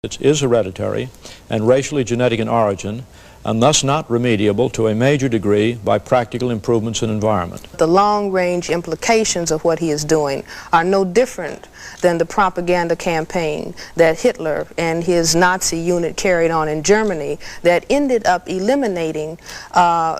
It is hereditary and racially genetic in origin, and thus not remediable to a major degree by practical improvements in environment. The long-range implications of what he is doing are no different than the propaganda campaign that Hitler and his Nazi unit carried on in Germany that ended up eliminating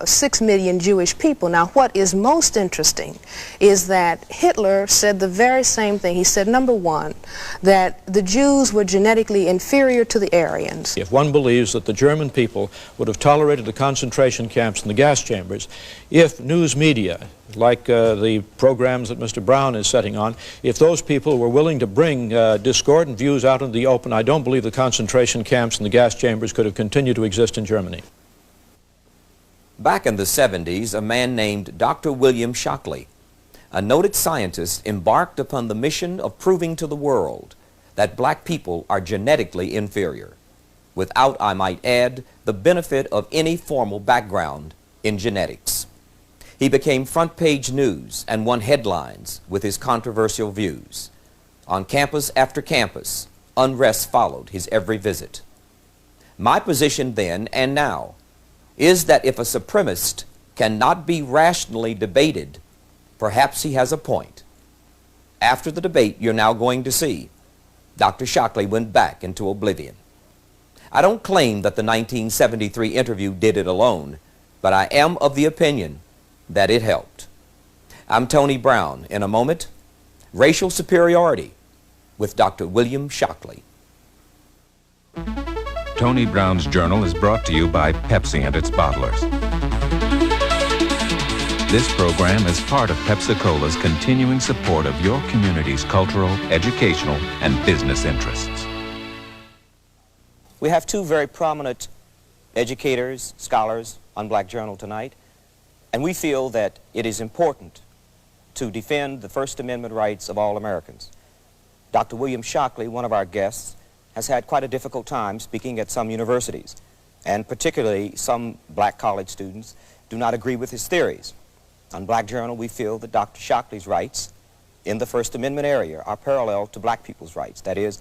6 million Jewish people. Now, what is most interesting is that Hitler said the very same thing. He said, number one, that the Jews were genetically inferior to the Aryans. If one believes that the German people would have tolerated the concentration camps and the gas chambers, if news media, like the programs that Mr. Brown is setting on, if those people were willing to bring discordant views out into the open, I don't believe the concentration camps and the gas chambers could have continued to exist in Germany. Back in the 70s, a man named Dr. William Shockley, a noted scientist, embarked upon the mission of proving to the world that black people are genetically inferior, without, I might add, the benefit of any formal background in genetics. He became front-page news and won headlines with his controversial views. On campus after campus, unrest followed his every visit. My position then and now is that if a supremacist cannot be rationally debated, perhaps he has a point. After the debate you're now going to see, Dr. Shockley went back into oblivion. I don't claim that the 1973 interview did it alone, but I am of the opinion that it helped. I'm Tony Brown. In a moment, Racial Superiority with Dr. William Shockley. Tony Brown's Journal is brought to you by Pepsi and its bottlers. This program is part of Pepsi-Cola's continuing support of your community's cultural, educational, and business interests. We have two very prominent educators, scholars on Black Journal tonight, and we feel that it is important to defend the First Amendment rights of all Americans. Dr. William Shockley, one of our guests, has had quite a difficult time speaking at some universities, and particularly some black college students do not agree with his theories. On Black Journal, we feel that Dr. Shockley's rights in the First Amendment area are parallel to black people's rights. That is,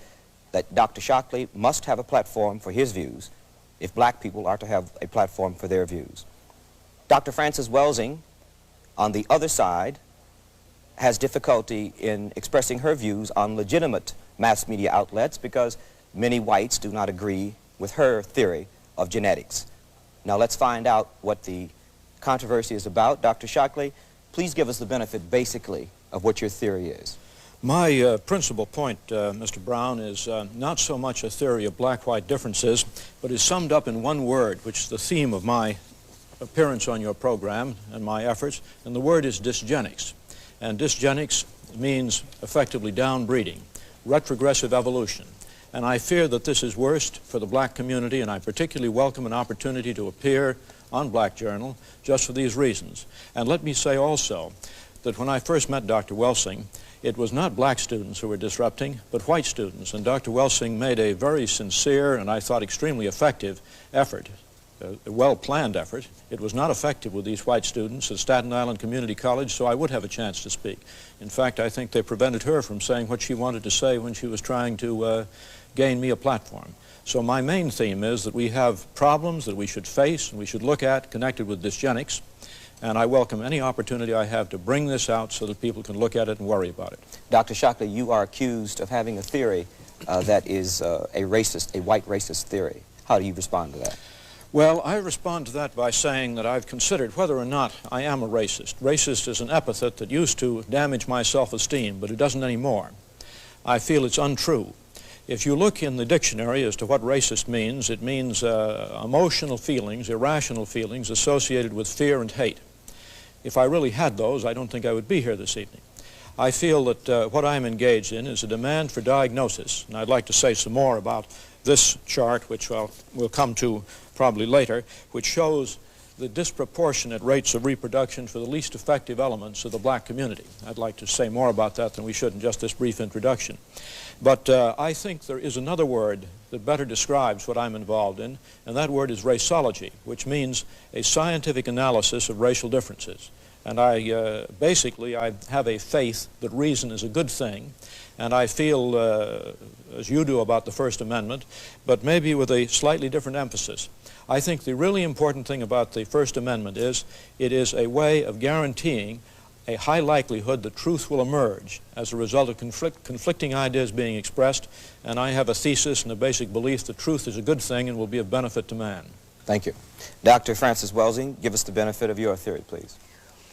that Dr. Shockley must have a platform for his views if black people are to have a platform for their views. Dr. Frances Welsing, on the other side, has difficulty in expressing her views on legitimate mass media outlets because many whites do not agree with her theory of genetics. Now let's find out what the controversy is about. Dr. Shockley, please give us the benefit basically of what your theory is. My principal point, Mr. Brown, is not so much a theory of black-white differences, but is summed up in one word, which is the theme of my appearance on your program and my efforts, and the word is dysgenics. And dysgenics means effectively downbreeding, retrogressive evolution. And I fear that this is worst for the black community, and I particularly welcome an opportunity to appear on Black Journal just for these reasons. And let me say also that when I first met Dr. Welsing, it was not black students who were disrupting, but white students. And Dr. Welsing made a very sincere and I thought extremely effective effort, a well-planned effort. It was not effective with these white students at Staten Island Community College, so I would have a chance to speak. In fact, I think they prevented her from saying what she wanted to say when she was trying to gain me a platform. So my main theme is that we have problems that we should face and we should look at connected with dysgenics. And I welcome any opportunity I have to bring this out so that people can look at it and worry about it. Dr. Shockley, you are accused of having a theory that is a white racist theory. How do you respond to that? Well, I respond to that by saying that I've considered whether or not I am a racist. Racist is an epithet that used to damage my self-esteem, but it doesn't anymore. I feel it's untrue. If you look in the dictionary as to what racist means, it means emotional feelings, irrational feelings associated with fear and hate. If I really had those, I don't think I would be here this evening. I feel that what I'm engaged in is a demand for diagnosis, and I'd like to say some more about this chart, which we'll come to probably later, which shows the disproportionate rates of reproduction for the least effective elements of the black community. I'd like to say more about that than we should in just this brief introduction. But I think there is another word that better describes what I'm involved in, and that word is raceology, which means a scientific analysis of racial differences. And basically, I have a faith that reason is a good thing, and I feel as you do about the First Amendment, but maybe with a slightly different emphasis. I think the really important thing about the First Amendment is it is a way of guaranteeing a high likelihood that truth will emerge as a result of conflicting ideas being expressed, and I have a thesis and a basic belief that truth is a good thing and will be of benefit to man. Thank you. Dr. Frances Welsing, give us the benefit of your theory, please.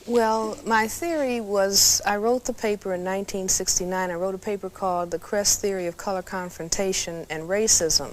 Well, my theory was, I wrote the paper in 1969. I wrote a paper called The Crest Theory of Color Confrontation and Racism.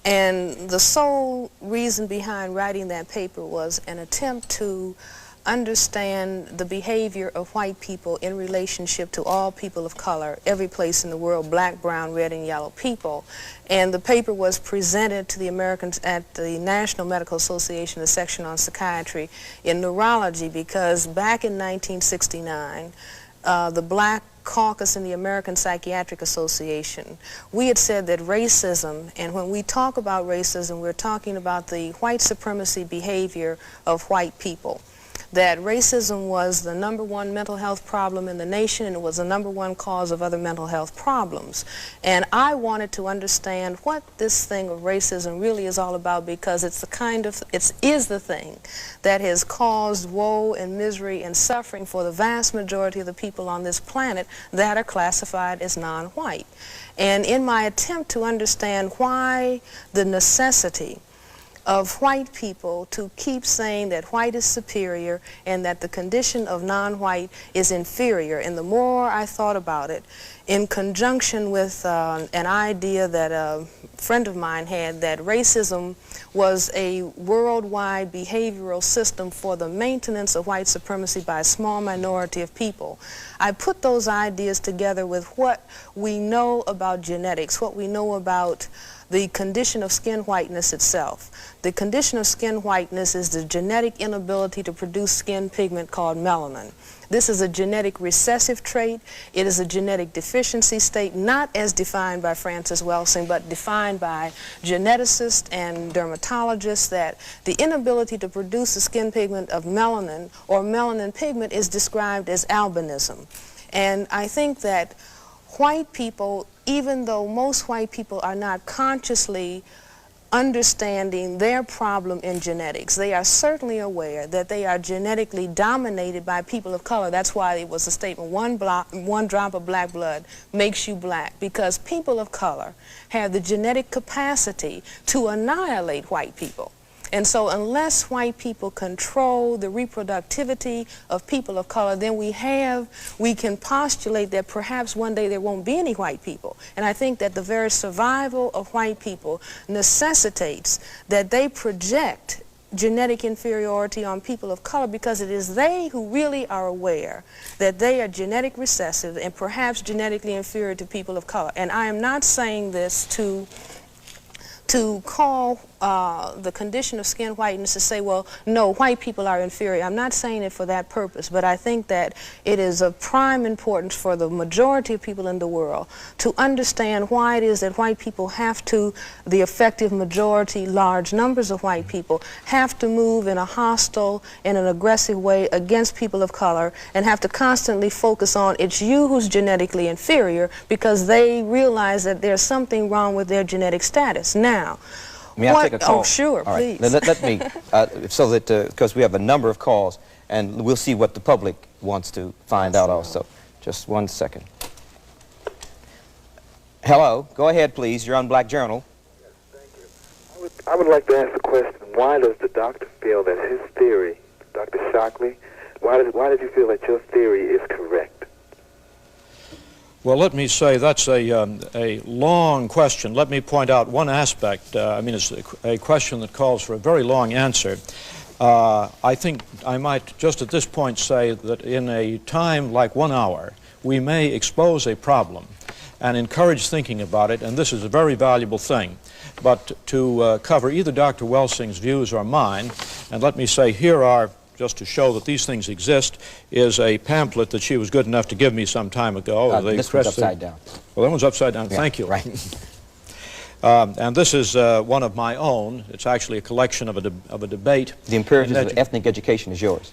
And the sole reason behind writing that paper was an attempt to understand the behavior of white people in relationship to all people of color, every place in the world, black, brown, red, and yellow people. And the paper was presented to the Americans at the National Medical Association, the section on psychiatry, in neurology, because back in 1969, the Black Caucus in the American Psychiatric Association, we had said that racism, and when we talk about racism, we're talking about the white supremacy behavior of white people, that racism was the #1 mental health problem in the nation, and it was the #1 cause of other mental health problems. And I wanted to understand what this thing of racism really is all about, because it's the thing that has caused woe and misery and suffering for the vast majority of the people on this planet that are classified as non-white. And in my attempt to understand why the necessity of white people to keep saying that white is superior and that the condition of non-white is inferior, and the more I thought about it, in conjunction with an idea that a friend of mine had, that racism was a worldwide behavioral system for the maintenance of white supremacy by a small minority of people, I put those ideas together with what we know about genetics, what we know about the condition of skin whiteness itself. The condition of skin whiteness is the genetic inability to produce skin pigment called melanin. This is a genetic recessive trait. It is a genetic deficiency state, not as defined by Frances Welsing, but defined by geneticists and dermatologists, that the inability to produce the skin pigment of melanin or melanin pigment is described as albinism. And I think that white people, even though most white people are not consciously understanding their problem in genetics, they are certainly aware that they are genetically dominated by people of color. That's why it was a statement, one drop of black blood makes you black, because people of color have the genetic capacity to annihilate white people. And so unless white people control the reproductivity of people of color, then we can postulate that perhaps one day there won't be any white people. And I think that the very survival of white people necessitates that they project genetic inferiority on people of color, because it is they who really are aware that they are genetic recessive and perhaps genetically inferior to people of color. And I am not saying this to call the condition of skin whiteness to say, well, no, white people are inferior. I'm not saying it for that purpose, but I think that it is of prime importance for the majority of people in the world to understand why it is that white people have to, the effective majority, large numbers of white people, have to move in a hostile and an aggressive way against people of color, and have to constantly focus on it's you who's genetically inferior, because they realize that there's something wrong with their genetic status. Now, may I take a call? Oh, sure, all right. please. Let me, so that, because we have a number of calls, and we'll see what the public wants to find out also. Just 1 second. Hello, go ahead, please. You're on Black Journal. Yes, thank you. I would like to ask the question, why does the doctor feel that his theory, Dr. Shockley, why does he feel that your theory is correct? Well, let me say that's a long question. Let me point out one aspect. I mean, it's a question that calls for a very long answer. I think I might just at this point say that in a time like 1 hour, we may expose a problem and encourage thinking about it, and this is a very valuable thing. But to cover either Dr. Welsing's views or mine, and let me say here are, just to show that these things exist, is a pamphlet that she was good enough to give me some time ago. This one's upside down. Well, that one's upside down. Yeah, thank you. Right. And this is one of my own. It's actually a collection of a debate. The imperatives of ethnic education is yours.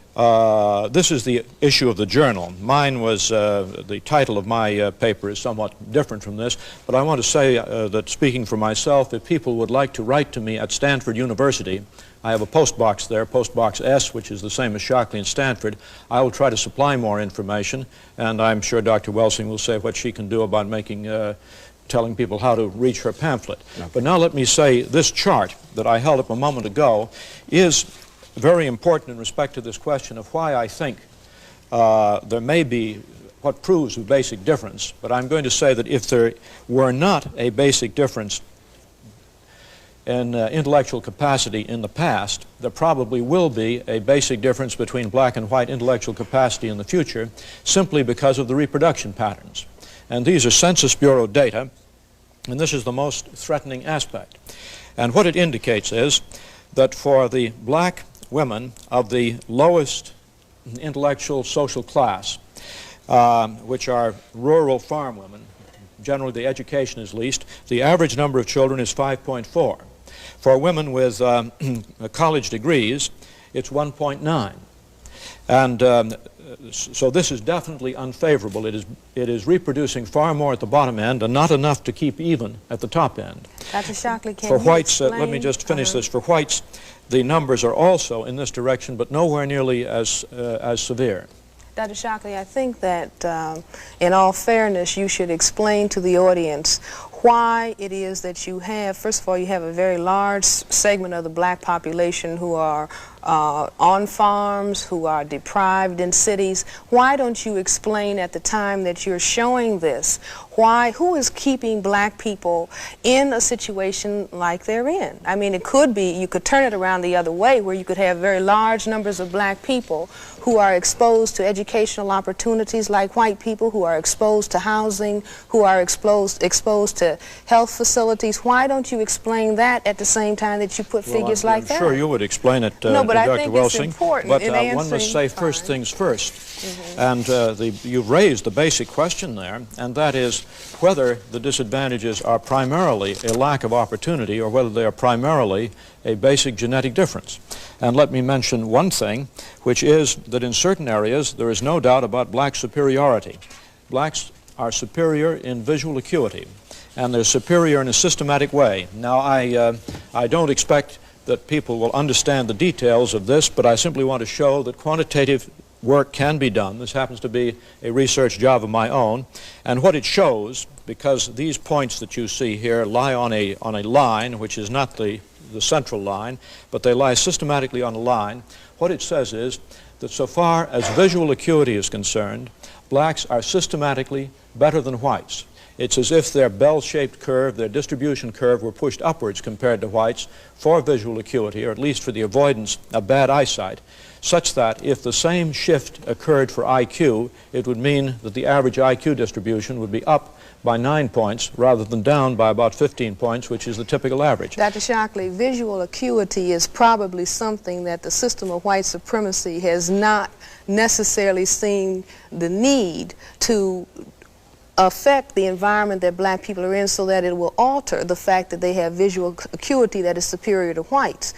This is the issue of the journal. Mine was, the title of my paper is somewhat different from this, but I want to say that speaking for myself, if people would like to write to me at Stanford University, I have a post box there, Post Box S, which is the same as Shockley and Stanford. I will try to supply more information, and I'm sure Dr. Welsing will say what she can do about making telling people how to reach her pamphlet. Okay. But now let me say this chart that I held up a moment ago is very important in respect to this question of why I think there may be what proves a basic difference. But I'm going to say that if there were not a basic difference in intellectual capacity in the past, there probably will be a basic difference between black and white intellectual capacity in the future simply because of the reproduction patterns. And these are Census Bureau data, and this is the most threatening aspect. And what it indicates is that for the black women of the lowest intellectual social class, which are rural farm women, generally the education is least, the average number of children is 5.4. For women with college degrees, it's 1.9. And so this is definitely unfavorable. It is reproducing far more at the bottom end and not enough to keep even at the top end. Dr. Shockley, can for you whites, explain? let me just finish this. For whites, the numbers are also in this direction, but nowhere nearly as severe. Dr. Shockley, I think that in all fairness, you should explain to the audience why it is that you have, first of all, you have a very large segment of the black population who are on farms, who are deprived in cities. Why don't you explain at the time that you're showing this, who is keeping black people in a situation like they're in? I mean, it could be, you could turn it around the other way, where you could have very large numbers of black people who are exposed to educational opportunities like white people, who are exposed to housing, who are exposed to health facilities. Why don't you explain that at the same time that you put figures like that? I'm sure you would explain it, no, but Dr. I think Welsing, it's important but in one must say first things first. And you've raised the basic question there, and that is whether the disadvantages are primarily a lack of opportunity or whether they are primarily a basic genetic difference. And let me mention one thing, which is that in certain areas there is no doubt about black superiority. Blacks are superior in visual acuity, and they're superior in a systematic way. Now, I don't expect that people will understand the details of this, but I simply want to show that quantitative work can be done. This happens to be a research job of my own, and what it shows, because these points that you see here lie on a line which is not the central line, but they lie systematically on a line, what it says is that so far as visual acuity is concerned, blacks are systematically better than whites. It's as if their bell-shaped curve, their distribution curve, were pushed upwards compared to whites for visual acuity, or at least for the avoidance of bad eyesight, such that if the same shift occurred for IQ, it would mean that the average IQ distribution would be up by 9 points rather than down by about 15 points, which is the typical average. Dr. Shockley, visual acuity is probably something that the system of white supremacy has not necessarily seen the need to affect the environment that black people are in so that it will alter the fact that they have visual acuity that is superior to whites.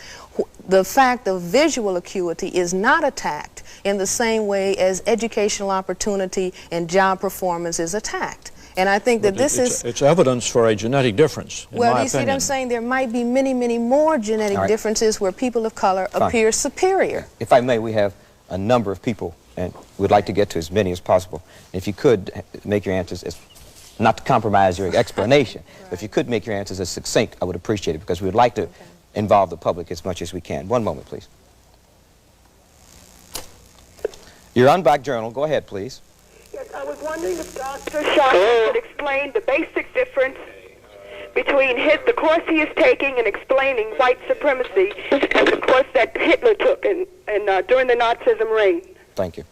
The fact of visual acuity is not attacked in the same way as educational opportunity and job performance is attacked. And I think that it's evidence for a genetic difference, in my opinion. Well, you see what I'm saying? There might be many, many more genetic differences where people of color appear superior. If I may, we have a number of people, and we'd like to get to as many as possible. If you could make your answers, not to compromise your explanation, but if you could make your answers as succinct, I would appreciate it, because we would like to involve the public as much as we can. One moment, please. You're on Black Journal. Go ahead, please. Yes, I was wondering if Dr. Shockley could explain the basic difference between the course he is taking in explaining white supremacy and the course that Hitler took during the Nazism reign. Thank you.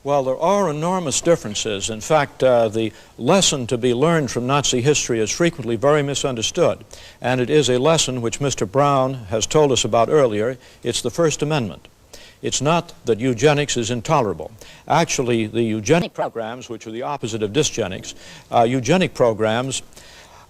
Well, there are enormous differences. In fact, the lesson to be learned from Nazi history is frequently very misunderstood. And it is a lesson which Mr. Brown has told us about earlier. It's the First Amendment. It's not that eugenics is intolerable. Actually, the eugenic programs, which are the opposite of dysgenics, eugenic programs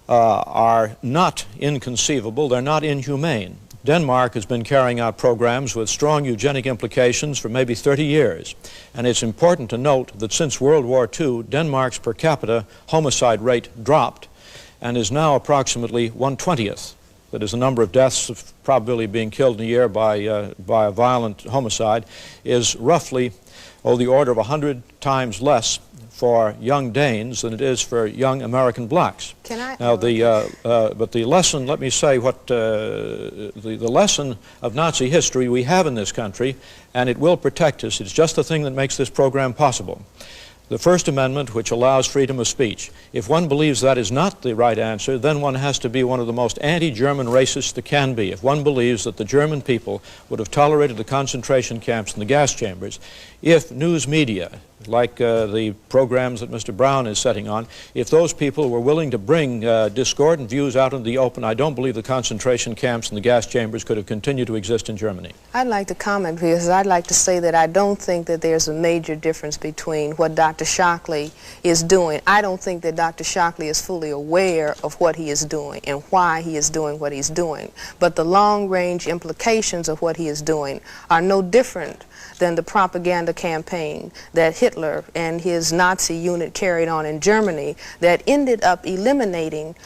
are not inconceivable, they're not inhumane. Denmark has been carrying out programs with strong eugenic implications for maybe 30 years. And it's important to note that since World War II, Denmark's per capita homicide rate dropped and is now approximately 1/20th. That is, the number of deaths of probability of being killed in a year by a violent homicide is roughly, the order of 100 times less for young Danes than it is for young American blacks. Can I? Now, but the lesson, let me say what the lesson of Nazi history we have in this country, and it will protect us. It's just the thing that makes this program possible. The First Amendment, which allows freedom of speech. If one believes that is not the right answer, then one has to be one of the most anti-German racists there can be. If one believes that the German people would have tolerated the concentration camps and the gas chambers, if news media, like the programs that Mr. Brown is setting on, if those people were willing to bring discordant views out into the open, I don't believe the concentration camps and the gas chambers could have continued to exist in Germany. I'd like to comment, because I'd like to say that I don't think that there's a major difference between what Dr. Shockley is doing. I don't think that Dr. Shockley is fully aware of what he is doing and why he is doing what he's doing. But the long-range implications of what he is doing are no different than the propaganda campaign that Hitler and his Nazi unit carried on in Germany that ended up eliminating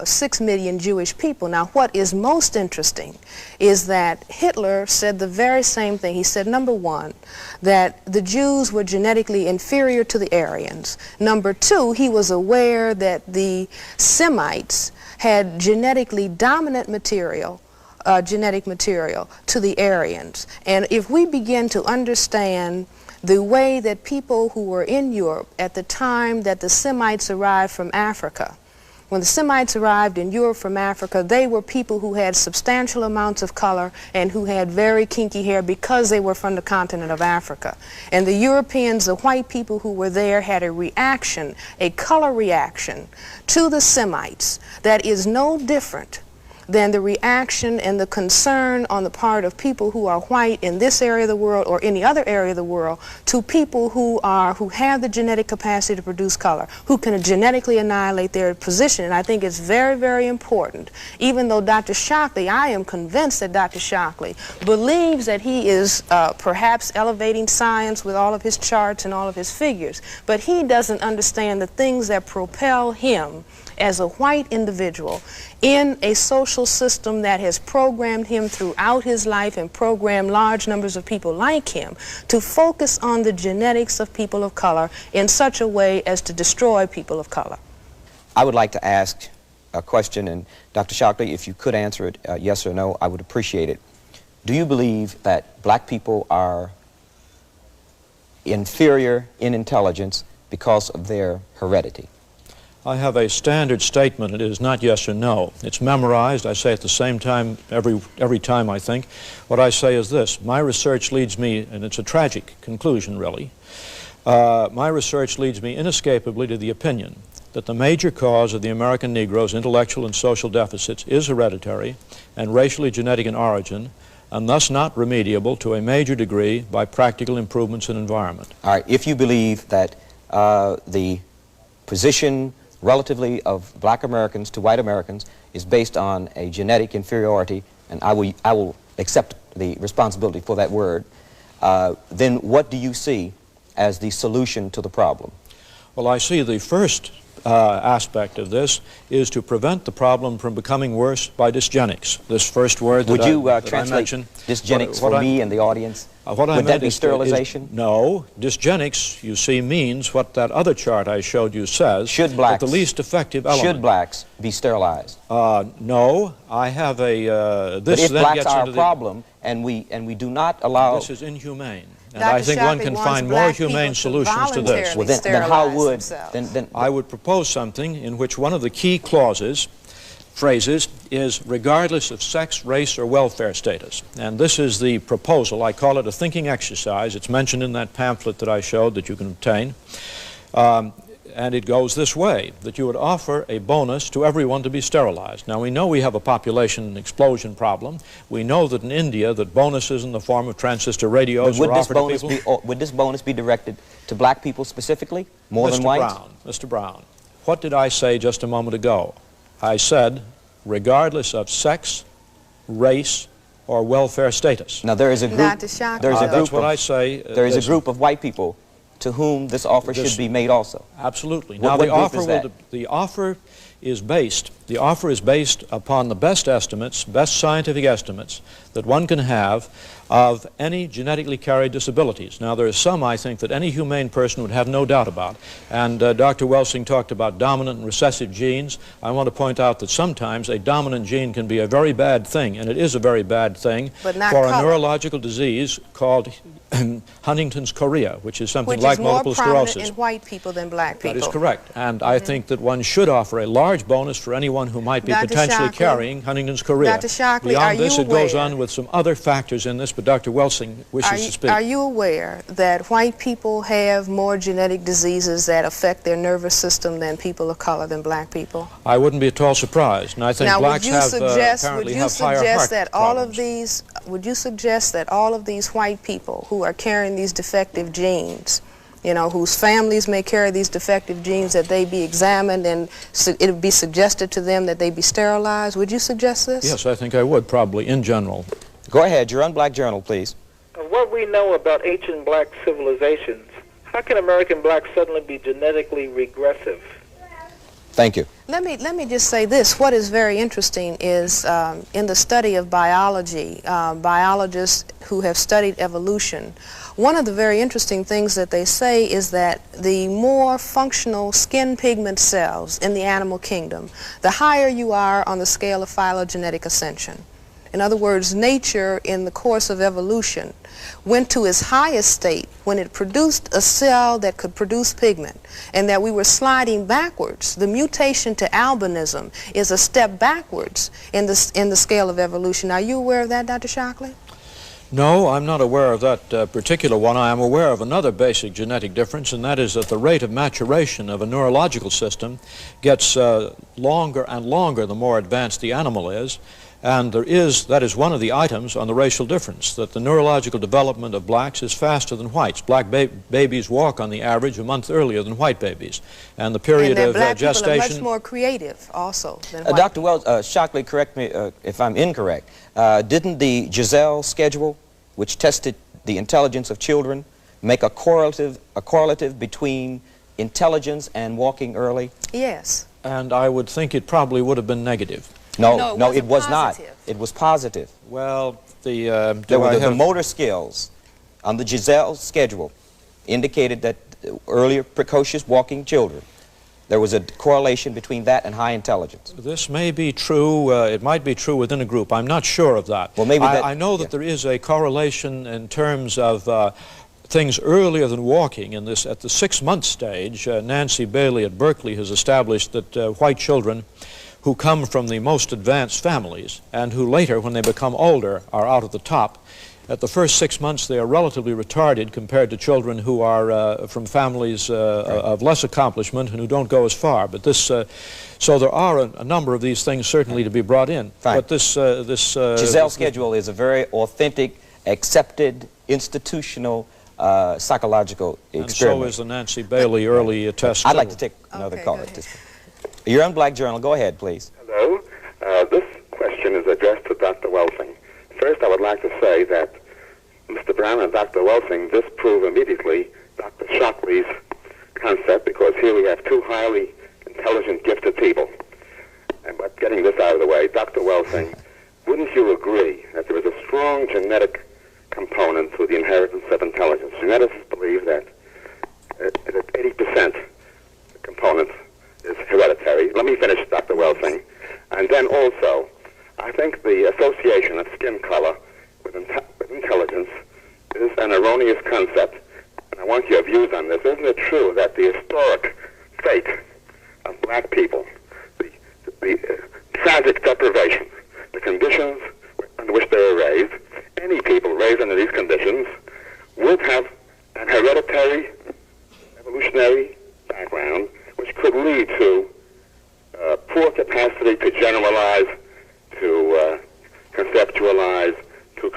6 million Jewish people. Now, what is most interesting is that Hitler said the very same thing. He said, number one, that the Jews were genetically inferior to the Aryans. Number two, he was aware that the Semites had genetically dominant material, genetic material to the Aryans. And if we begin to understand the way that people who were in Europe at the time that the Semites arrived from Africa, when the Semites arrived in Europe from Africa, they were people who had substantial amounts of color and who had very kinky hair because they were from the continent of Africa. And the Europeans, the white people who were there, had a reaction, a color reaction to the Semites that is no different than the reaction and the concern on the part of people who are white in this area of the world or any other area of the world to people who have the genetic capacity to produce color, who can genetically annihilate their position. And I think it's very, very important. Even though Dr. Shockley, I am convinced that Dr. Shockley believes that he is perhaps elevating science with all of his charts and all of his figures, but he doesn't understand the things that propel him as a white individual in a social system that has programmed him throughout his life and programmed large numbers of people like him to focus on the genetics of people of color in such a way as to destroy people of color. I would like to ask a question, and Dr. Shockley, if you could answer it yes or no, I would appreciate it. Do you believe that black people are inferior in intelligence because of their heredity? I have a standard statement. It is not yes or no. It's memorized. I say it at the same time every time, I think. What I say is this. My research leads me, and it's a tragic conclusion, really. My research leads me inescapably to the opinion that the major cause of the American Negro's intellectual and social deficits is hereditary and racially genetic in origin, and thus not remediable to a major degree by practical improvements in environment. All right. If you believe that the position relatively of black Americans to white Americans is based on a genetic inferiority, and I will accept the responsibility for that word, then what do you see as the solution to the problem? Well, I see the first aspect of this is to prevent the problem from becoming worse by dysgenics. This first word Would that you I translate mentioned. dysgenics for me and the audience? Would that be sterilization? No. Dysgenics, you see, means what that other chart I showed you says. Should blacks, the least effective element. Should blacks be sterilized? No. I have a... but if blacks are a problem and we do not allow... This is inhumane. And Dr. I think Shockley one can wants find more black humane people to solutions to this. Well, then how would... Then I would propose something in which one of the key phrases is regardless of sex, race, or welfare status. And this is the proposal. I call it a thinking exercise. It's mentioned in that pamphlet that I showed that you can obtain. And it goes this way, that you would offer a bonus to everyone to be sterilized. Now, we know we have a population explosion problem. We know that in India that bonuses in the form of transistor radios are offered to people. Would this bonus be directed to black people specifically, more than whites? Mr. Brown, what did I say just a moment ago? I said, regardless of sex, race, or welfare status. Now there is a group. Dr. Shockley, There is a That's group. what I say. There is a listen, group of white people to whom this offer This- should be made also. Absolutely. What Now group the offer is that? the offer is based upon the best estimates, best scientific estimates that one can have of any genetically carried disabilities. Now there are some, I think, that any humane person would have no doubt about. And Dr. Welsing talked about dominant and recessive genes. I want to point out that sometimes a dominant gene can be a very bad thing, and it is a very bad thing But not for a color. neurological disease called Huntington's chorea, which is something which like is more multiple prominent sclerosis. in white people than black people. That is correct. And I think that one should offer a large bonus for anyone who might be Dr. potentially Shockley, carrying Huntington's chorea. Dr. Shockley, Beyond are you this, it goes aware- on with some other factors in this, but Dr. Welsing wishes to speak. Are you aware that white people have more genetic diseases that affect their nervous system than people of color than black people? I wouldn't be at all surprised. And I think Now, blacks apparently have higher heart problems. Would you suggest that all of these white people who are carrying these defective genes, you know, whose families may carry these defective genes, that they be examined and it would be suggested to them that they be sterilized? Would you suggest this? Yes, I think I would, probably, in general. Go ahead, your Unblack Journal, please. Of what we know about ancient black civilizations, how can American blacks suddenly be genetically regressive? Thank you. Let me just say this. What is very interesting is in the study of biology, biologists who have studied evolution, one of the very interesting things that they say is that the more functional skin pigment cells in the animal kingdom, the higher you are on the scale of phylogenetic ascension. In other words, nature in the course of evolution went to its highest state when it produced a cell that could produce pigment, and that we were sliding backwards. The mutation to albinism is a step backwards in the scale of evolution. Are you aware of that, Dr. Shockley? No, I'm not aware of that particular one. I am aware of another basic genetic difference, and that is that the rate of maturation of a neurological system gets longer and longer the more advanced the animal is. And that is one of the items on the racial difference, that the neurological development of blacks is faster than whites. Black babies walk on the average a month earlier than white babies. And the period and of black gestation... people are much more creative also than white Dr. people. Shockley, correct me if I'm incorrect. Didn't the Giselle schedule, which tested the intelligence of children, make a correlative between intelligence and walking early? Yes. And I would think it probably would have been negative. No, it was not. positive. It was positive. Well, The motor skills on the Giselle schedule indicated that earlier precocious walking children, there was a correlation between that and high intelligence. This may be true. It might be true within a group. I'm not sure of that. Well, maybe I know that there is a correlation in terms of things earlier than walking. At the 6-month stage, Nancy Bailey at Berkeley has established that white children who come from the most advanced families and who later, when they become older, are out at the top. At the first 6 months, they are relatively retarded compared to children who are from families of less accomplishment and who don't go as far. But this, so there are a number of these things certainly to be brought in. Fine. But this Giselle schedule is a very authentic, accepted, institutional, psychological experiment. And so is the Nancy Bailey early test. I'd like to take another Okay, call go at this point. You're on Black Journal. Go ahead, please. Hello. This question is addressed to Dr. Welsing. First, I would like to say that Mr. Brown and Dr. Welsing disprove immediately Dr. Shockley's concept, because here we have two highly intelligent, gifted people. And but getting this out of the way, Dr. Welsing, wouldn't you agree that there is a strong genetic component to the inheritance of intelligence? Geneticists believe that 80% component is hereditary. Let me finish, Dr. Welsing. And then also, I think the association of skin color with intelligence is an erroneous concept. And I want your views on this. Isn't it true that the historic fate of black people, the tragic deprivation, the conditions under which they were raised, any people raised under these conditions would have an hereditary, evolutionary background, which could lead to poor capacity to generalize, to conceptualize, to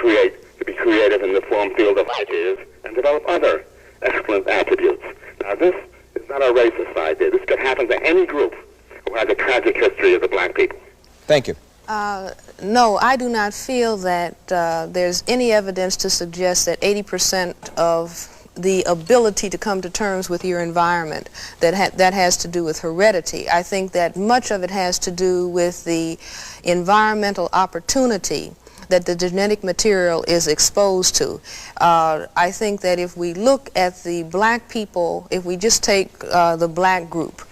be creative in the form field of ideas, and develop other excellent attributes. Now, this is not a racist idea. This could happen to any group who by the tragic history of the black people? Thank you. No, I do not feel that there's any evidence to suggest that 80% of the ability to come to terms with your environment that has to do with heredity. I think that much of it has to do with the environmental opportunity that the genetic material is exposed to. I think that if we look at the black people, if we just take the black group,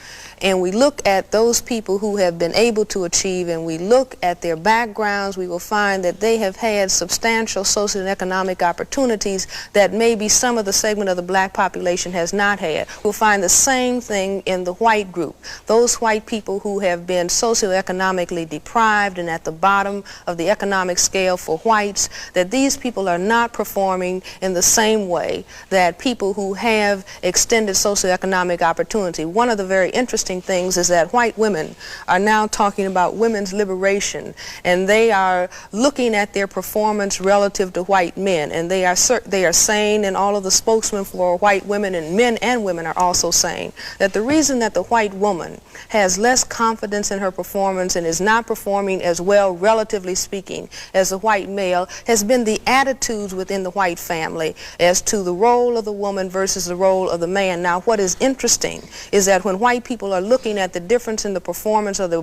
and we look at those people who have been able to achieve, and we look at their backgrounds, we will find that they have had substantial social and economic opportunities that maybe some of the segment of the black population has not had. We'll find the same thing in the white group. Those white people who have been socioeconomically deprived and at the bottom of the economic scale for whites, that these people are not performing in the same way that people who have extended socioeconomic opportunity. One of the very interesting things is that white women are now talking about women's liberation, and they are looking at their performance relative to white men, and they are saying, and all of the spokesmen for white women, and men and women are also saying, that the reason that the white woman has less confidence in her performance and is not performing as well, relatively speaking, as the white male has been the attitudes within the white family as to the role of the woman versus the role of the man. Now, what is interesting is that when white people are looking at the difference in the performance of the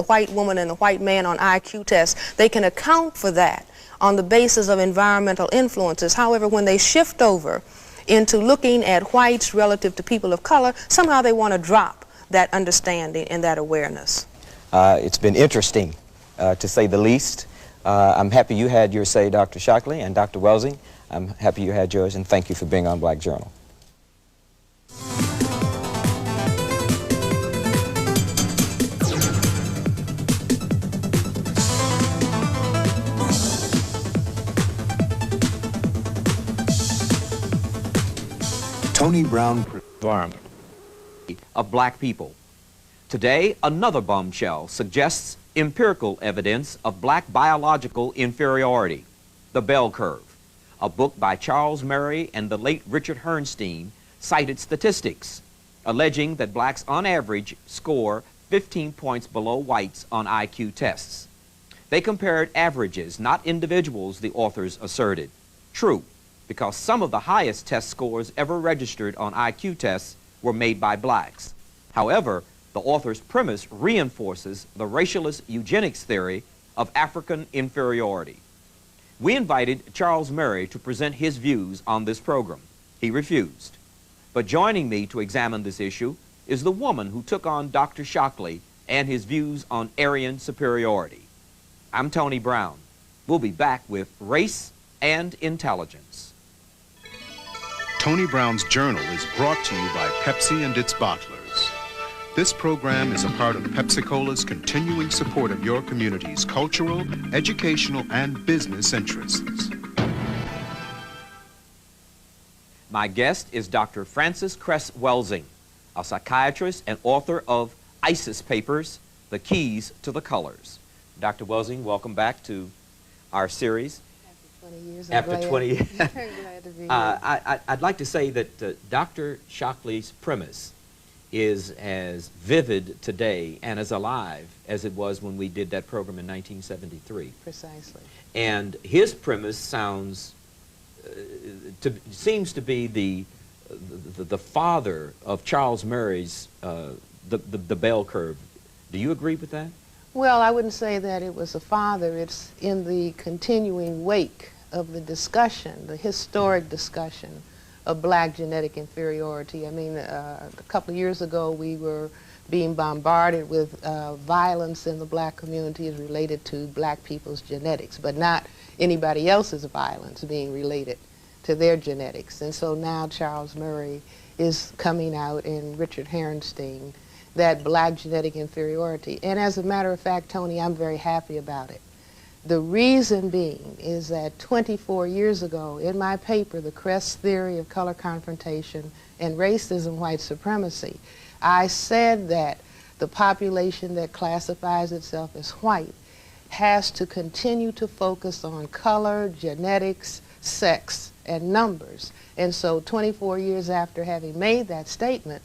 white woman and the white man on IQ tests, they can account for that on the basis of environmental influences. However, when they shift over into looking at whites relative to people of color, somehow they want to drop that understanding and that awareness. It's been interesting, to say the least. I'm happy you had your say, Dr. Shockley and Dr. Welsing. I'm happy you had yours, and thank you for being on Black Journal. Tony Brown Environment of black people. Today, another bombshell suggests empirical evidence of black biological inferiority, The Bell Curve. A book by Charles Murray and the late Richard Herrnstein cited statistics alleging that blacks on average score 15 points below whites on IQ tests. They compared averages, not individuals, the authors asserted. True, because some of the highest test scores ever registered on IQ tests were made by blacks. However, the author's premise reinforces the racialist eugenics theory of African inferiority. We invited Charles Murray to present his views on this program. He refused. But joining me to examine this issue is the woman who took on Dr. Shockley and his views on Aryan superiority. I'm Tony Brown. We'll be back with Race and Intelligence. Tony Brown's Journal is brought to you by Pepsi and its bottlers. This program is a part of Pepsi-Cola's continuing support of your community's cultural, educational, and business interests. My guest is Dr. Frances Cress Welsing, a psychiatrist and author of ISIS Papers, The Keys to the Colors. Dr. Welsing, welcome back to our series. After 20 years. After 20 years. I'm very glad to be here. I'd like to say that Dr. Shockley's premise is as vivid today and as alive as it was when we did that program in 1973. Precisely. And his premise sounds, seems to be the father of Charles Murray's, the bell curve. Do you agree with that? Well, I wouldn't say that it was a father. It's in the continuing wake of the discussion, the historic discussion of black genetic inferiority. I mean, a couple of years ago we were being bombarded with violence in the black community as related to black people's genetics, but not anybody else's violence being related to their genetics. And so now Charles Murray is coming out, in Richard Herrnstein, that black genetic inferiority. And as a matter of fact, Tony, I'm very happy about it. The reason being is that 24 years ago, in my paper, The Cress Theory of Color Confrontation and Racism, White Supremacy, I said that the population that classifies itself as white has to continue to focus on color, genetics, sex, and numbers. And so 24 years after having made that statement,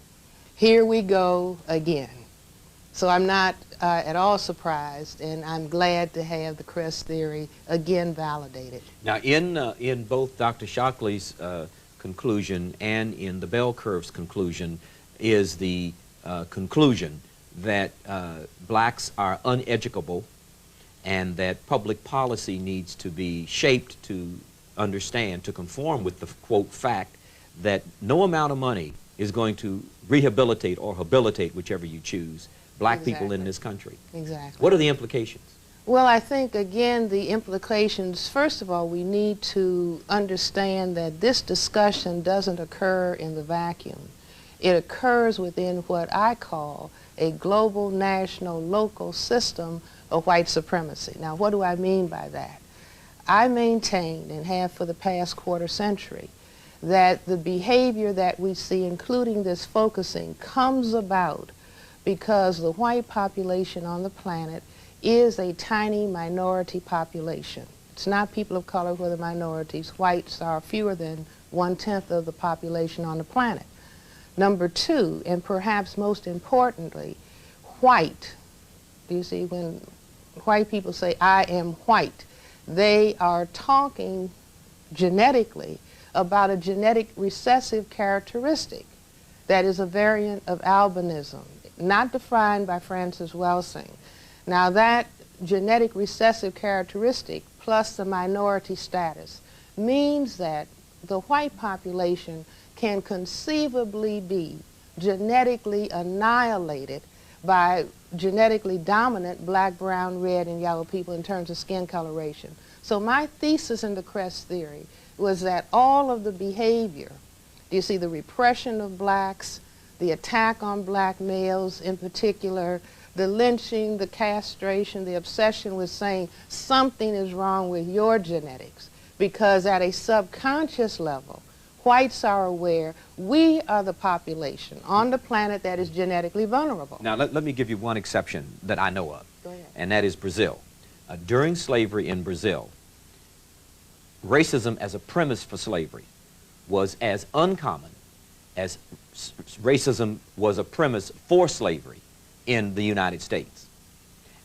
here we go again. So I'm not at all surprised, and I'm glad to have the crest theory again validated. Now, in both Dr. Shockley's conclusion and in the bell curve's conclusion is the conclusion that blacks are uneducable and that public policy needs to be shaped to understand, to conform with the, quote, fact that no amount of money is going to rehabilitate or habilitate, whichever you choose, black people in this country. Exactly. What are the implications? Well, I think, again, the implications, first of all, we need to understand that this discussion doesn't occur in the vacuum. It occurs within what I call a global, national, local system of white supremacy. Now, what do I mean by that? I maintain, and have for the past quarter century, that the behavior that we see, including this focusing, comes about because the white population on the planet is a tiny minority population. It's not people of color who are the minorities. Whites are fewer than 1/10 of the population on the planet. Number two, and perhaps most importantly, white. Do you see, when white people say, I am white, they are talking genetically about a genetic recessive characteristic that is a variant of albinism, not defined by Francis Welsing. Now, that genetic recessive characteristic plus the minority status means that the white population can conceivably be genetically annihilated by genetically dominant black, brown, red, and yellow people in terms of skin coloration. So my thesis in the crest theory was that all of the behavior, you see, the repression of blacks, the attack on black males in particular, the lynching, the castration, the obsession with saying something is wrong with your genetics, because at a subconscious level, whites are aware we are the population on the planet that is genetically vulnerable. Now, let me give you one exception that I know of, Go ahead. and that is Brazil. During slavery in Brazil, racism as a premise for slavery was as uncommon as racism was a premise for slavery in the United States.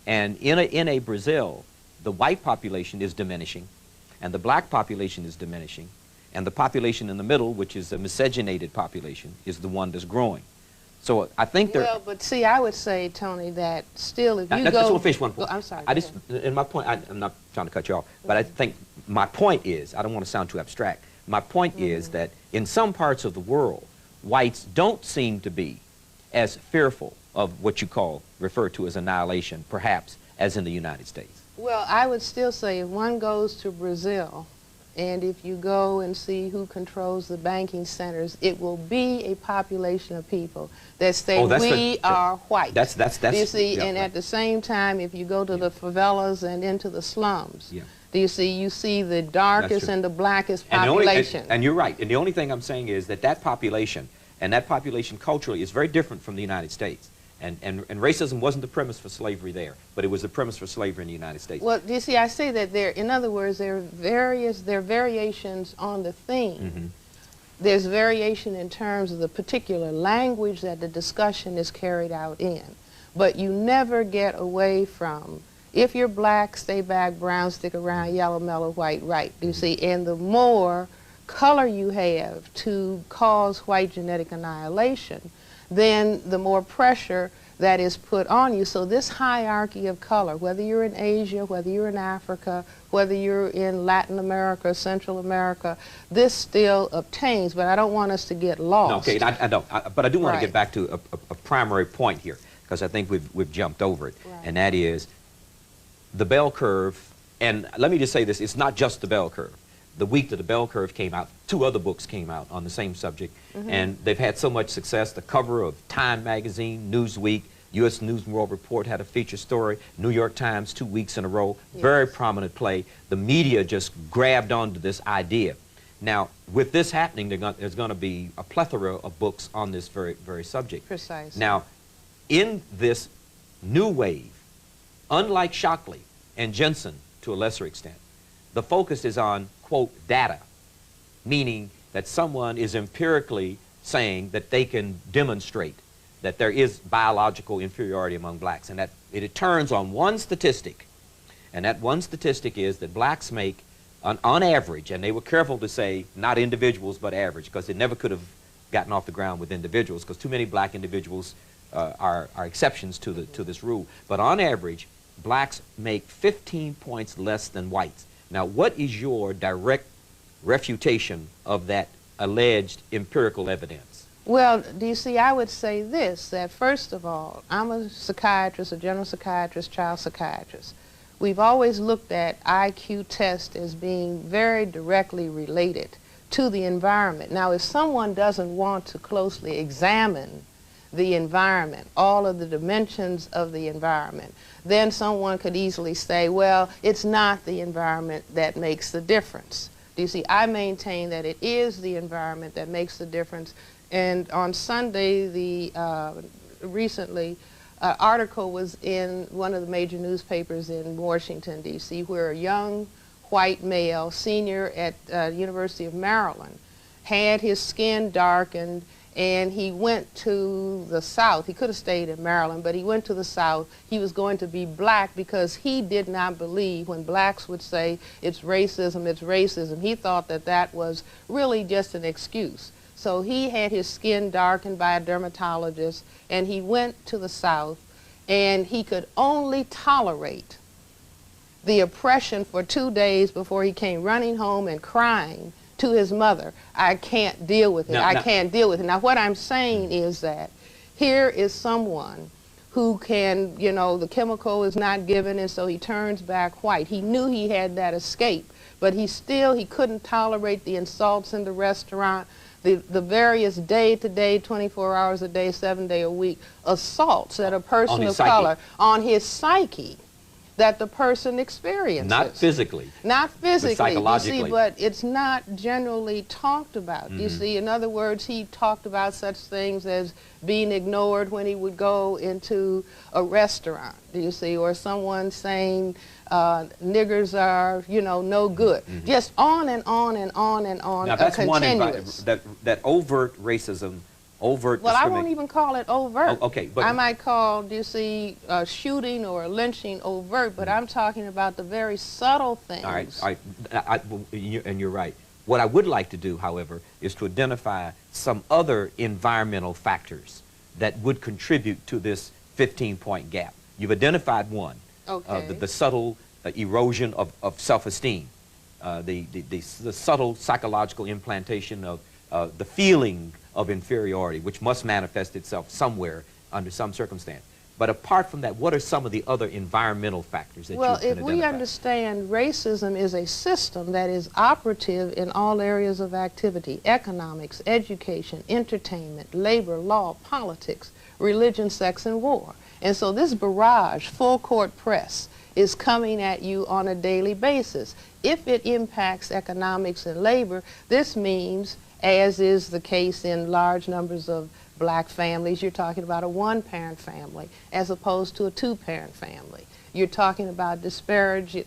And in a Brazil, the white population is diminishing, and the black population is diminishing, and the population in the middle, which is a miscegenated population, is the one that's growing. So I think there... Well, but see, I would say, Tony, that still if you go... I just want to finish one point. I'm sorry. In my point, I'm not trying to cut you off, but I think my point is, I don't want to sound too abstract, my point is that in some parts of the world, whites don't seem to be as fearful of what you refer to as annihilation, perhaps, as in the United States. Well, I would still say if one goes to Brazil, and if you go and see who controls the banking centers, it will be a population of people that say we are white. That's you see, yeah, and at the same time, if you go to the favelas and into the slums, do you see the darkest and the blackest population. And you're right. And the only thing I'm saying is that that population, and that population culturally, is very different from the United States. And racism wasn't the premise for slavery there, but it was the premise for slavery in the United States. Well, you see, I say that in other words, there are variations on the theme. Mm-hmm. There's variation in terms of the particular language that the discussion is carried out in. But you never get away from, if you're black, stay back, brown, stick around, yellow, mellow, white, right. You see, and the more color you have to cause white genetic annihilation, then the more pressure that is put on you. So this hierarchy of color, whether you're in Asia, whether you're in Africa, whether you're in Latin America, Central America, this still obtains, but I don't want us to get lost. No, okay, I don't. But I do want to get back to a primary point here, because I think we've jumped over it, and that is the bell curve. And let me just say this, it's not just the bell curve. The week that the bell curve came out, 2 other books came out on the same subject, and they've had so much success. The cover of Time magazine, Newsweek, U.S. News and World Report had a feature story, New York Times 2 weeks in a row, very prominent play. The media just grabbed onto this idea. Now, with this happening, there's going to be a plethora of books on this very subject. Precisely. Now, in this new wave, unlike Shockley and Jensen to a lesser extent, the focus is on, quote, data, meaning that someone is empirically saying that they can demonstrate that there is biological inferiority among blacks, and that it turns on one statistic, and that one statistic is that blacks make, on average, and they were careful to say not individuals but average, because they never could have gotten off the ground with individuals, because too many black individuals are exceptions to this rule. But on average, blacks make 15 points less than whites. Now, what is your direct refutation of that alleged empirical evidence? Well, do you see, I would say this, that first of all, I'm a psychiatrist, a general psychiatrist, child psychiatrist. We've always looked at IQ tests as being very directly related to the environment. Now, if someone doesn't want to closely examine the environment, all of the dimensions of the environment, then someone could easily say, well, it's not the environment that makes the difference. Do you see, I maintain that it is the environment that makes the difference. And on Sunday, recently, article was in one of the major newspapers in Washington, D.C., where a young white male, senior at University of Maryland, had his skin darkened, and he went to the South. He could have stayed in Maryland, but he went to the South. He was going to be black because he did not believe when blacks would say it's racism, it's racism. He thought that that was really just an excuse. So he had his skin darkened by a dermatologist, and he went to the South, and he could only tolerate the oppression for 2 days before he came running home and crying to his mother, I can't deal with it, I can't deal with it. Now, what I'm saying is that here is someone who can, you know, the chemical is not given, and so he turns back white. He knew he had that escape, but he couldn't tolerate the insults in the restaurant, the various day-to-day, 24 hours a day, 7 days a week, assaults that a person of color, on his psyche, that the person experiences. Not physically. Not physically, but psychologically. you see, but it's not generally talked about. You see, in other words, he talked about such things as being ignored when he would go into a restaurant, do you see, or someone saying niggers are, you know, no good. Just on and on and on and on. Now, that's one that overt racism, overt well, I won't even call it overt. Oh, okay, but I might call, do you see, shooting or lynching overt, but I'm talking about the very subtle things. All right, and you're right. What I would like to do, however, is to identify some other environmental factors that would contribute to this 15-point gap. You've identified one, the subtle erosion of self-esteem, the subtle psychological implantation of the feeling of inferiority, which must manifest itself somewhere under some circumstance. But apart from that, what are some of the other environmental factors that you can identify? Well, if we understand racism is a system that is operative in all areas of activity, economics, education, entertainment, labor, law, politics, religion, sex, and war. And so this barrage, full court press, is coming at you on a daily basis. If it impacts economics and labor, this means, as is the case in large numbers of black families, you're talking about a one-parent family as opposed to a two-parent family. You're talking about disparage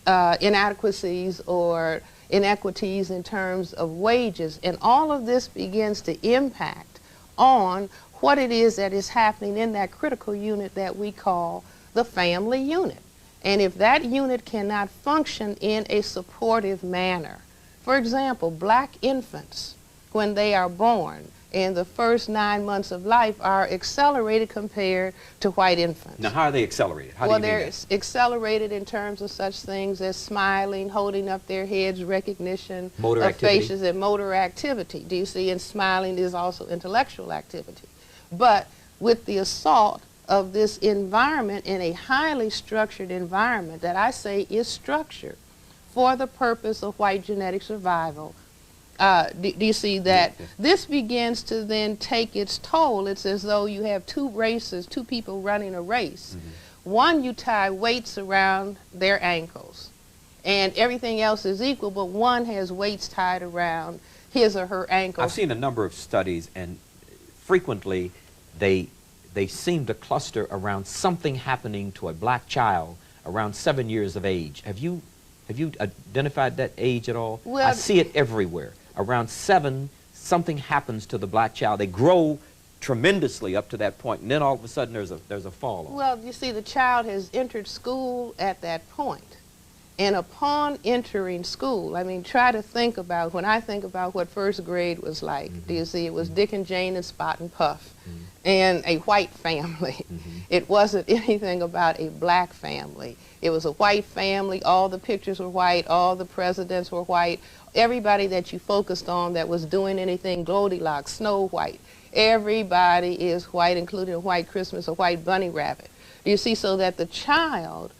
inadequacies or inequities in terms of wages, and all of this begins to impact on what it is that is happening in that critical unit that we call the family unit. And if that unit cannot function in a supportive manner, for example, black infants, when they are born, in the first 9 months of life are accelerated compared to white infants. Now, how are they accelerated? How do you mean they're that? accelerated in terms of such things as smiling, holding up their heads, recognition motor of activity. faces, and motor activity. Do you see? And smiling is also intellectual activity. But with the assault of this environment in a highly structured environment that I say is structured for the purpose of white genetic survival, do you see that this begins to then take its toll? It's as though you have two races, two people running a race. One, you tie weights around their ankles, and everything else is equal, but one has weights tied around his or her ankles. I've seen a number of studies, and frequently they seem to cluster around something happening to a black child around 7 years of age. Have you identified that age at all? Well, I see it everywhere. Around 7, something happens to the black child. They grow tremendously up to that point, and then all of a sudden there's a fall off. Well, you see, the child has entered school at that point. And upon entering school, I mean, try to think about, when I think about what first grade was like, do you see, it was Dick and Jane and Spot and Puff, and a white family. It wasn't anything about a black family. It was a white family, all the pictures were white, all the presidents were white, everybody that you focused on that was doing anything, Goldilocks, Snow White, everybody is white, including a white Christmas, a white bunny rabbit. Do you see, so that the child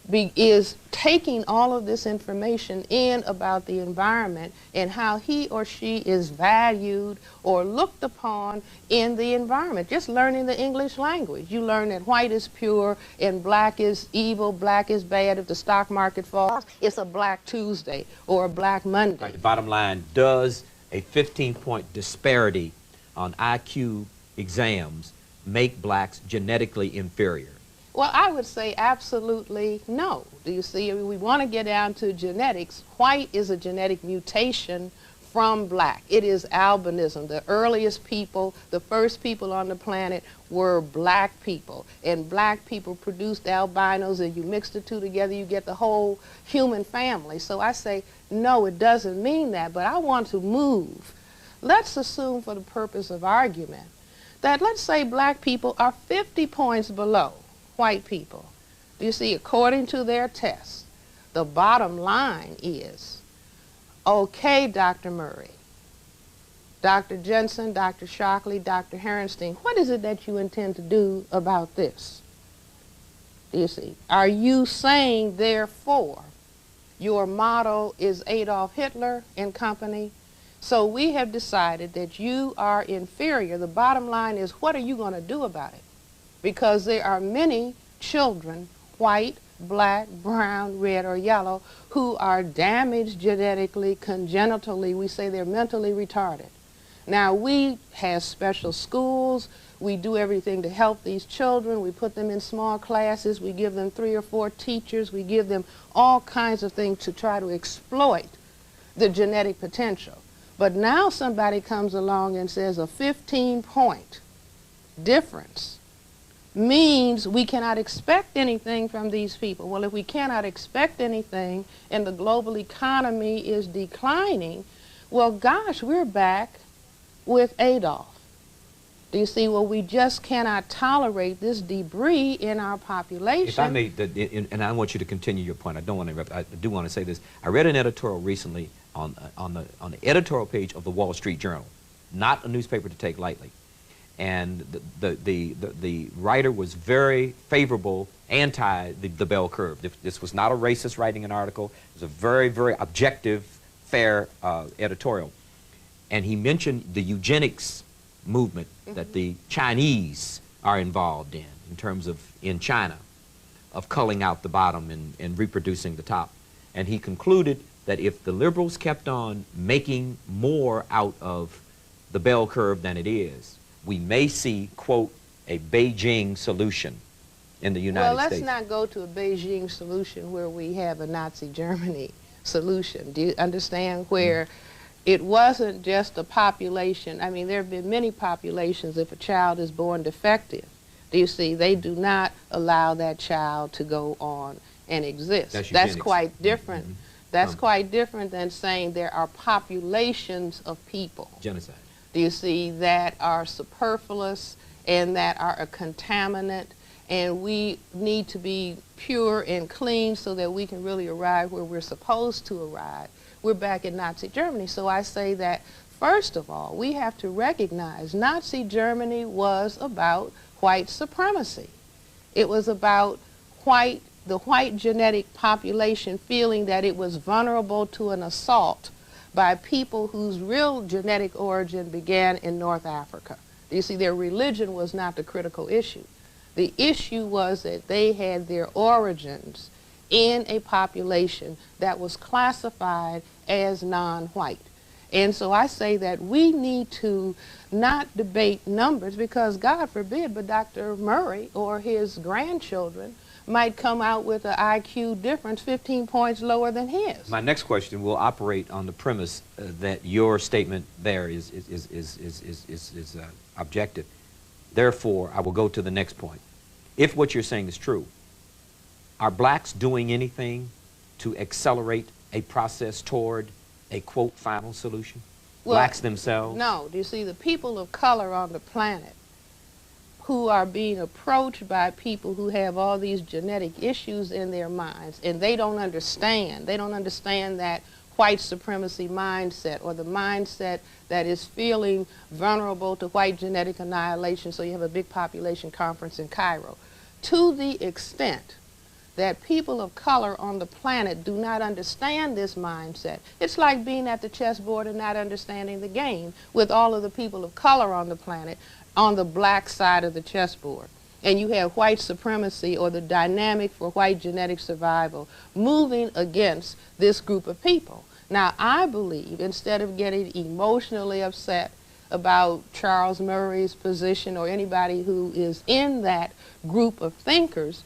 is taking all of this information in about the environment and how he or she is valued or looked upon in the environment. Just learning the English language. You learn that white is pure and black is evil, black is bad. If the stock market falls, it's a Black Tuesday or a Black Monday. Right, the bottom line, does a 15-point disparity on IQ exams make blacks genetically inferior? Well, I would say absolutely no. Do you see, we want to get down to genetics. White is a genetic mutation from black. It is albinism. The earliest people, the first people on the planet were black people. And black people produced albinos, and you mix the two together, you get the whole human family. So I say, no, it doesn't mean that, but I want to move. Let's assume, for the purpose of argument, that let's say black people are 50 points below white people. Do you see, according to their tests, the bottom line is, okay, Dr. Murray, Dr. Jensen, Dr. Shockley, Dr. Herenstein, what is it that you intend to do about this? Do you see? Are you saying, therefore, your model is Adolf Hitler and company? So we have decided that you are inferior. The bottom line is, what are you going to do about it? Because there are many children, white, black, brown, red, or yellow, who are damaged genetically, congenitally. We say they're mentally retarded. Now, we have special schools. We do everything to help these children. We put them in small classes. We give them 3 or 4 teachers. We give them all kinds of things to try to exploit the genetic potential. But now somebody comes along and says a 15-point difference means we cannot expect anything from these people. Well, if we cannot expect anything and the global economy is declining, well, gosh, we're back with Adolf. Do you see? Well, we just cannot tolerate this debris in our population. If I may, and I want you to continue your point. I don't want to interrupt. I do want to say this. I read an editorial recently on the editorial page of the Wall Street Journal, not a newspaper to take lightly. And the writer was very favorable, anti the bell curve. This was not a racist writing an article. It was a very, very objective, fair editorial. And he mentioned the eugenics movement that the Chinese are involved in terms of, in China, of culling out the bottom and reproducing the top. And he concluded that if the liberals kept on making more out of the bell curve than it is, we may see, quote, a Beijing solution in the United States. Well, let's not go to a Beijing solution where we have a Nazi Germany solution. Do you understand? Where it wasn't just a population. I mean, there have been many populations, if a child is born defective, do you see, they do not allow that child to go on and exist. That's quite different. That's quite different than saying there are populations of people. Genocide. Do you see, that are superfluous and that are a contaminant, and we need to be pure and clean so that we can really arrive where we're supposed to arrive. We're back in Nazi Germany. So I say that, first of all, we have to recognize Nazi Germany was about white supremacy. It was about the white genetic population feeling that it was vulnerable to an assault by people whose real genetic origin began in North Africa. You see, their religion was not the critical issue. The issue was that they had their origins in a population that was classified as non-white. And so I say that we need to not debate numbers, because God forbid, but Dr. Murray or his grandchildren might come out with an IQ difference 15 points lower than his. My next question will operate on the premise that your statement there is objective. Therefore, I will go to the next point. If what you're saying is true, are blacks doing anything to accelerate a process toward a, quote, final solution? Well, blacks themselves? No. Do you see, the people of color on the planet who are being approached by people who have all these genetic issues in their minds, and they don't understand that white supremacy mindset, or the mindset that is feeling vulnerable to white genetic annihilation, so you have a big population conference in Cairo. To the extent that people of color on the planet do not understand this mindset, it's like being at the chessboard and not understanding the game with all of the people of color on the planet on the black side of the chessboard. And you have white supremacy, or the dynamic for white genetic survival, moving against this group of people. Now, I believe, instead of getting emotionally upset about Charles Murray's position or anybody who is in that group of thinkers,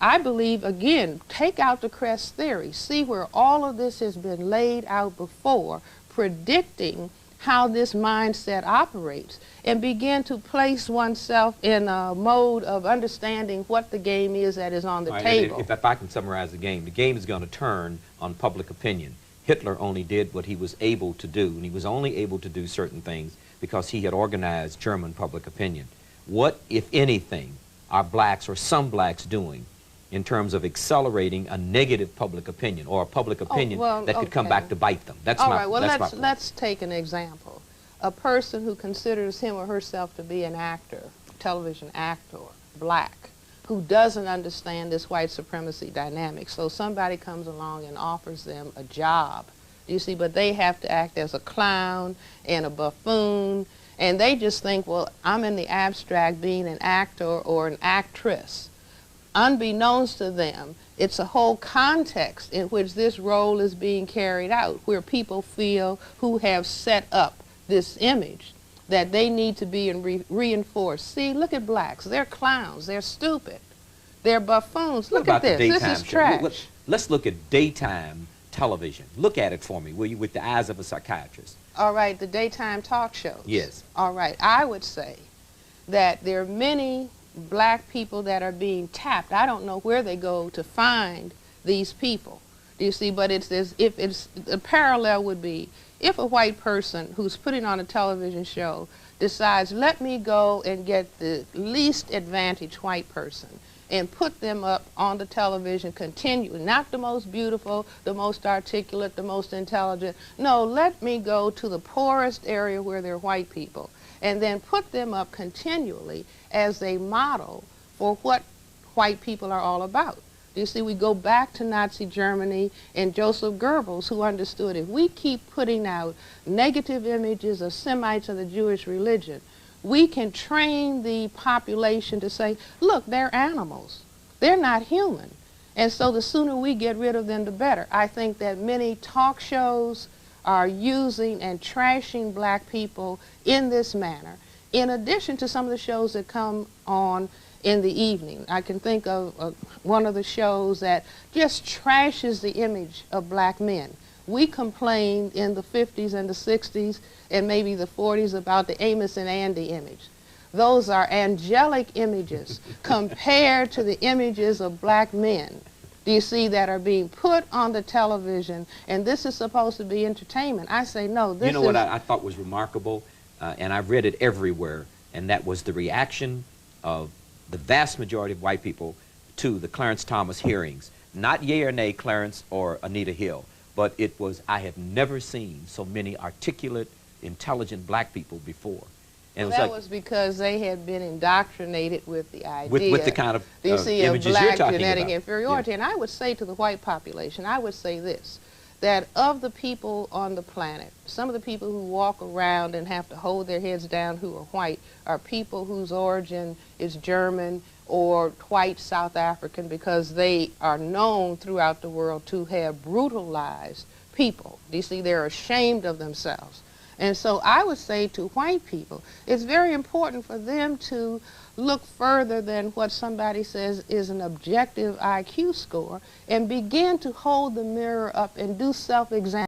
I believe, again, take out the crest theory, see where all of this has been laid out before, predicting how this mindset operates, and begin to place oneself in a mode of understanding what the game is that is on the table. If I can summarize the game is going to turn on public opinion. Hitler only did what he was able to do, and he was only able to do certain things because he had organized German public opinion. What, if anything, are blacks or some blacks doing in terms of accelerating a negative public opinion, or a public opinion that could come back to bite them? That's all my, right, well, that's let's take an example. A person who considers him or herself to be an actor, television actor, black, who doesn't understand this white supremacy dynamic. So somebody comes along and offers them a job, you see, but they have to act as a clown and a buffoon, and they just think, well, I'm in the abstract being an actor or an actress. Unbeknownst to them, it's a whole context in which this role is being carried out, where people feel, who have set up this image, that they need to be reinforced. See, look at blacks. They're clowns. They're stupid. They're buffoons. Look at this. This is trash. Let's look at daytime television. Look at it for me, will you, with the eyes of a psychiatrist. All right, the daytime talk shows. Yes. All right, I would say that there are many black people that are being tapped. I don't know where they go to find these people. Do you see? But it's as if the parallel would be, if a white person who's putting on a television show decides, let me go and get the least advantaged white person and put them up on the television continually, not the most beautiful, the most articulate, the most intelligent. No, let me go to the poorest area where there are white people and then put them up continually as a model for what white people are all about. You see, we go back to Nazi Germany and Joseph Goebbels, who understood if we keep putting out negative images of Semites of the Jewish religion, we can train the population to say, look, they're animals. They're not human. And so the sooner we get rid of them, the better. I think that many talk shows are using and trashing black people in this manner, in addition to some of the shows that come on in the evening. I can think of one of the shows that just trashes the image of black men. We complained in the 50s and the 60s and maybe the 40s about the Amos and Andy image. Those are angelic images compared to the images of black men, do you see, that are being put on the television, and this is supposed to be entertainment. I say, no, this is... You know what I thought was remarkable, and I've read it everywhere, and that was the reaction of the vast majority of white people to the Clarence Thomas hearings. Not yea or nay Clarence or Anita Hill, but it was, I have never seen so many articulate, intelligent black people before. And well, that was because they had been indoctrinated with the idea, with the kind of you see, images of black you're talking genetic about. Inferiority. Yeah. And I would say to the white population, I would say this, that of the people on the planet, some of the people who walk around and have to hold their heads down who are white are people whose origin is German or white South African, because they are known throughout the world to have brutalized people. You see, they're ashamed of themselves. And so I would say to white people, it's very important for them to look further than what somebody says is an objective IQ score and begin to hold the mirror up and do self-examination.